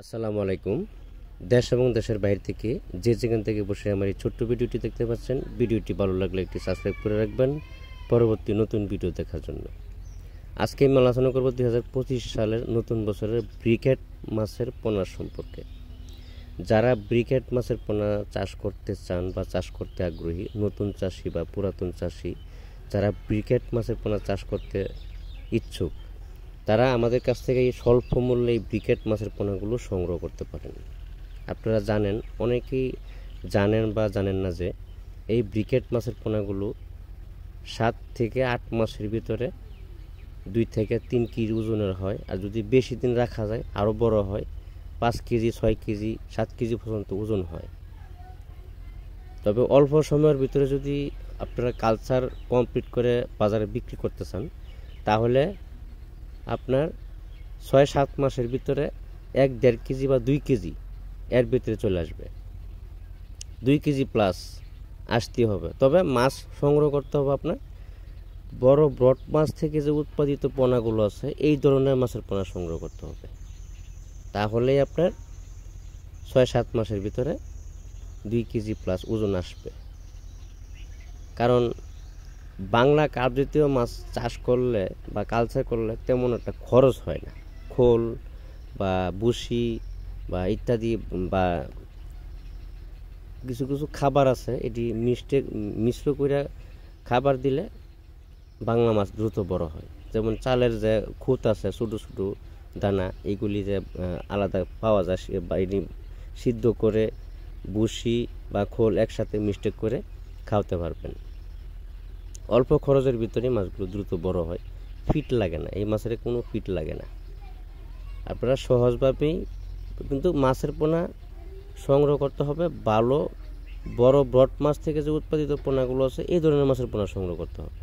আসসালামু আলাইকুম। দেশ এবং দেশের বাইরে থেকে যে যেখান থেকে বসে আমার এই ছোট্ট ভিডিওটি দেখতে পাচ্ছেন, ভিডিওটি ভালো লাগলে একটি সাবস্ক্রাইব করে রাখবেন পরবর্তী নতুন ভিডিও দেখার জন্য। আজকে আমি আলোচনা করব 2025 সালের নতুন বছরের ব্রিকেট মাছের পোনা সম্পর্কে। যারা ব্রিকেট মাছের পোনা চাষ করতে চান বা চাষ করতে আগ্রহী, নতুন চাষি বা পুরাতন চাষি যারা ব্রিকেট মাছের পোনা চাষ করতে ইচ্ছুক, তারা আমাদের কাছ থেকে এই স্বল্প মূল্যে এই ব্রিকেট মাছের পোনাগুলো সংগ্রহ করতে পারেন। আপনারা জানেন, অনেকেই জানেন বা জানেন না যে এই ব্রিকেট মাছের পোনাগুলো 7 থেকে 8 মাসের ভিতরে 2 থেকে 3 কেজি ওজনের হয়, আর যদি বেশি দিন রাখা যায় আরও বড় হয়, 5 কেজি 6 কেজি 7 কেজি পর্যন্ত ওজন হয়। তবে অল্প সময়ের ভিতরে যদি আপনারা কালচার কমপ্লিট করে বাজারে বিক্রি করতে চান, তাহলে আপনার 6-7 মাসের ভিতরে 1-1.5 কেজি বা 2 কেজি এর ভিতরে চলে আসবে। 2 কেজি প্লাস আসতে হবে। তবে মাছ সংগ্রহ করতে হবে আপনার বড় ব্রড মাছ থেকে যে উৎপাদিত পোনাগুলো আছে, এই ধরনের মাছের পোনা সংগ্রহ করতে হবে। তাহলেই আপনার 6-7 মাসের ভিতরে 2 কেজি প্লাস ওজন আসবে। কারণ বাংলা কার্প জাতীয় মাছ চাষ করলে বা কালচার করলে তেমন একটা খরচ হয় না। খোল বা বুসি বা ইত্যাদি বা কিছু কিছু খাবার আছে, এটি মিশ্র করে খাবার দিলে বাংলা মাছ দ্রুত বড় হয়। যেমন চালের যে খুঁত আছে, ছোটো ছোটো দানা, এইগুলি যে আলাদা পাওয়া যায়, বা এটি সিদ্ধ করে বুসি বা খোল একসাথে মিক্সড করে খাওয়াতে পারবেন। অল্প খরচের ভিতরে মাছগুলো দ্রুত বড় হয়, ফিট লাগে না, এই মাছের কোনো ফিট লাগে না। আপনারা সহজভাবেই কিন্তু মাছের পোনা সংগ্রহ করতে হবে। ভালো বড় ব্রড মাছ থেকে যে উৎপাদিত পোনাগুলো আছে, এই ধরনের মাছের পোনা সংগ্রহ করতে হবে।